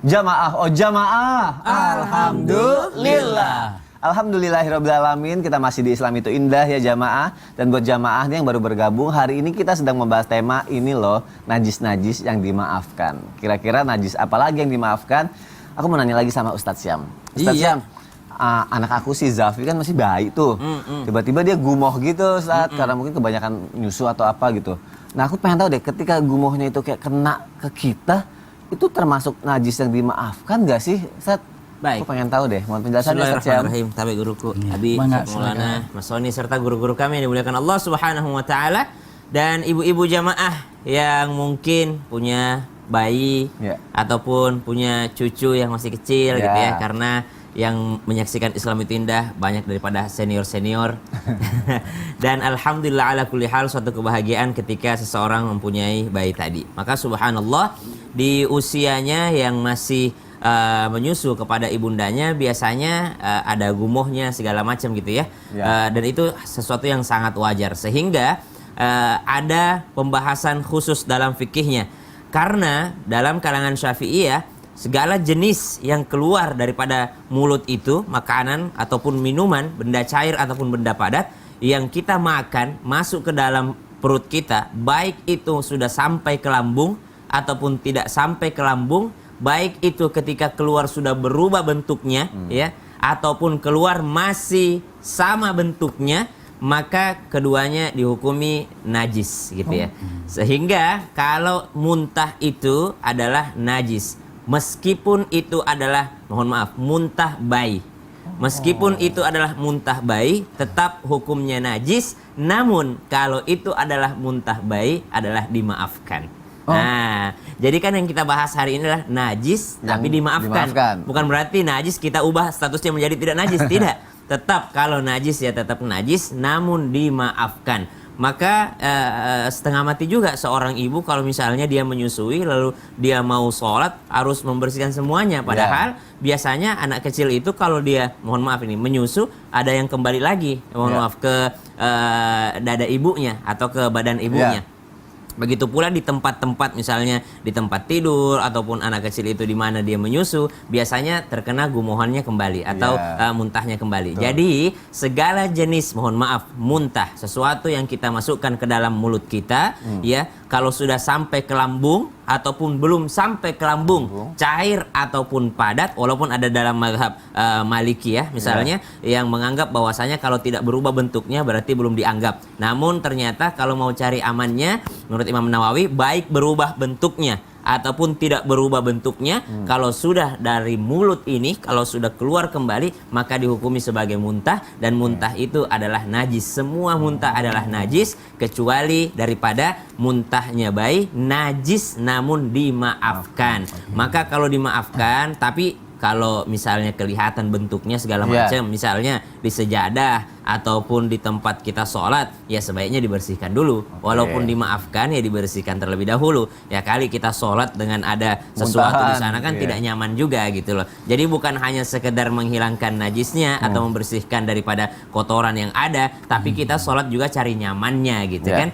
Jamaah, oh jamaah. Alhamdulillah. Alhamdulillahirrabbilalamin, kita masih di Islam itu indah ya jamaah. Dan buat jamaah yang baru bergabung, hari ini kita sedang membahas tema ini loh, najis-najis yang dimaafkan. Kira-kira najis apa lagi yang dimaafkan? Aku mau nanya lagi sama Ustadz Syam. Ustadz Syam, anak aku si Zafi kan masih bayi tuh. Tiba-tiba dia gumoh gitu saat karena mungkin kebanyakan nyusu atau apa gitu. Nah aku pengen tahu deh, ketika gumohnya itu kayak kena ke kita, itu termasuk najis yang dimaafkan gak sih, Ustadz? Baik. Aku pengen tahu deh, mohon penjelasannya Ustadz Syam. Bismillahirrahmanirrahim. Tabi guruku, Abi Maulana, Mas Soni serta guru-guru kami yang dimuliakan Allah Subhanahu wa taala, dan ibu-ibu jamaah yang mungkin punya bayi ataupun punya cucu yang masih kecil gitu ya, karena yang menyaksikan Islam itu indah banyak daripada senior-senior. Dan alhamdulillah ala kulli hal, suatu kebahagiaan ketika seseorang mempunyai bayi tadi. Maka subhanallah, di usianya yang masih menyusu kepada ibundanya biasanya ada gumohnya segala macam gitu ya. Dan itu sesuatu yang sangat wajar, sehingga ada pembahasan khusus dalam fikihnya, karena dalam kalangan Syafi'iyah segala jenis yang keluar daripada mulut itu, makanan ataupun minuman, benda cair ataupun benda padat yang kita makan masuk ke dalam perut kita, baik itu sudah sampai ke lambung ataupun tidak sampai ke lambung, baik itu ketika keluar sudah berubah bentuknya ya, ataupun keluar masih sama bentuknya, maka keduanya dihukumi najis gitu ya. Sehingga kalau muntah itu adalah najis, meskipun itu adalah, mohon maaf, muntah bayi. Meskipun itu adalah muntah bayi, tetap hukumnya najis. Namun kalau itu adalah muntah bayi, adalah dimaafkan. Nah, jadi kan yang kita bahas hari ini adalah najis tapi dimaafkan. Bukan berarti najis kita ubah statusnya menjadi tidak najis, tidak. Tetap kalau najis ya tetap najis, namun dimaafkan. Maka setengah mati juga seorang ibu kalau misalnya dia menyusui lalu dia mau sholat harus membersihkan semuanya. Padahal biasanya anak kecil itu kalau dia, mohon maaf ini, menyusu, ada yang kembali lagi, mohon maaf, ke dada ibunya atau ke badan ibunya. Begitu pula di tempat-tempat, misalnya di tempat tidur ataupun anak kecil itu di mana dia menyusu, biasanya terkena gumohannya kembali atau muntahnya kembali. Jadi segala jenis, mohon maaf, muntah, sesuatu yang kita masukkan ke dalam mulut kita, ya, kalau sudah sampai ke lambung ataupun belum sampai ke lambung, cair ataupun padat, walaupun ada dalam mazhab Maliki ya misalnya, yang menganggap bahwasanya kalau tidak berubah bentuknya berarti belum dianggap. Namun ternyata kalau mau cari amannya, menurut Imam Nawawi, baik berubah bentuknya ataupun tidak berubah bentuknya, kalau sudah dari mulut ini, kalau sudah keluar kembali, maka dihukumi sebagai muntah, dan muntah itu adalah najis. Semua muntah adalah najis kecuali daripada muntahnya bayi, najis namun dimaafkan. Maka kalau dimaafkan, tapi kalau misalnya kelihatan bentuknya segala macam, misalnya di sejadah ataupun di tempat kita sholat, ya sebaiknya dibersihkan dulu. Walaupun dimaafkan, ya dibersihkan terlebih dahulu. Ya kali kita sholat dengan ada sesuatu di sana kan tidak nyaman juga gitu loh. Jadi bukan hanya sekedar menghilangkan najisnya atau membersihkan daripada kotoran yang ada, tapi kita sholat juga cari nyamannya gitu kan.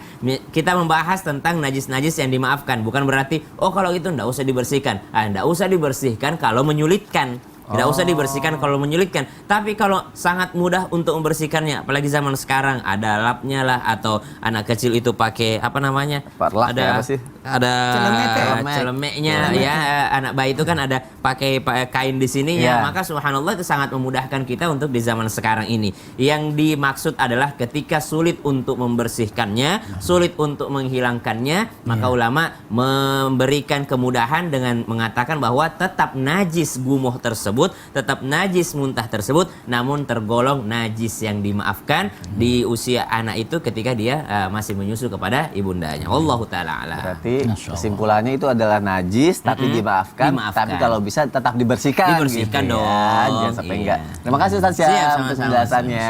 Kita membahas tentang najis-najis yang dimaafkan, bukan berarti oh kalau itu enggak usah dibersihkan. Enggak usah dibersihkan kalau menyulitkan. Tidak usah dibersihkan kalau menyulitkan. Tapi kalau sangat mudah untuk membersihkannya, apalagi zaman sekarang ada lapnya lah, atau anak kecil itu pakai apa namanya? Ada celemeknya ya. Anak bayi itu kan ada pakai kain di sininya. Maka subhanallah itu sangat memudahkan kita untuk di zaman sekarang ini. Yang dimaksud adalah ketika sulit untuk membersihkannya, sulit untuk menghilangkannya, maka ulama memberikan kemudahan dengan mengatakan bahwa tetap najis gumoh tersebut, tetap najis muntah tersebut, namun tergolong najis yang dimaafkan di usia anak itu ketika dia masih menyusu kepada ibundanya. Wallahu taala a'lam. Berarti kesimpulannya itu adalah najis tapi dimaafkan, tapi kalau bisa tetap dibersihkan. Dibersihkan gitu dong. Ya, jangan sampai enggak. Terima kasih Ustaz Syam untuk penjelasannya.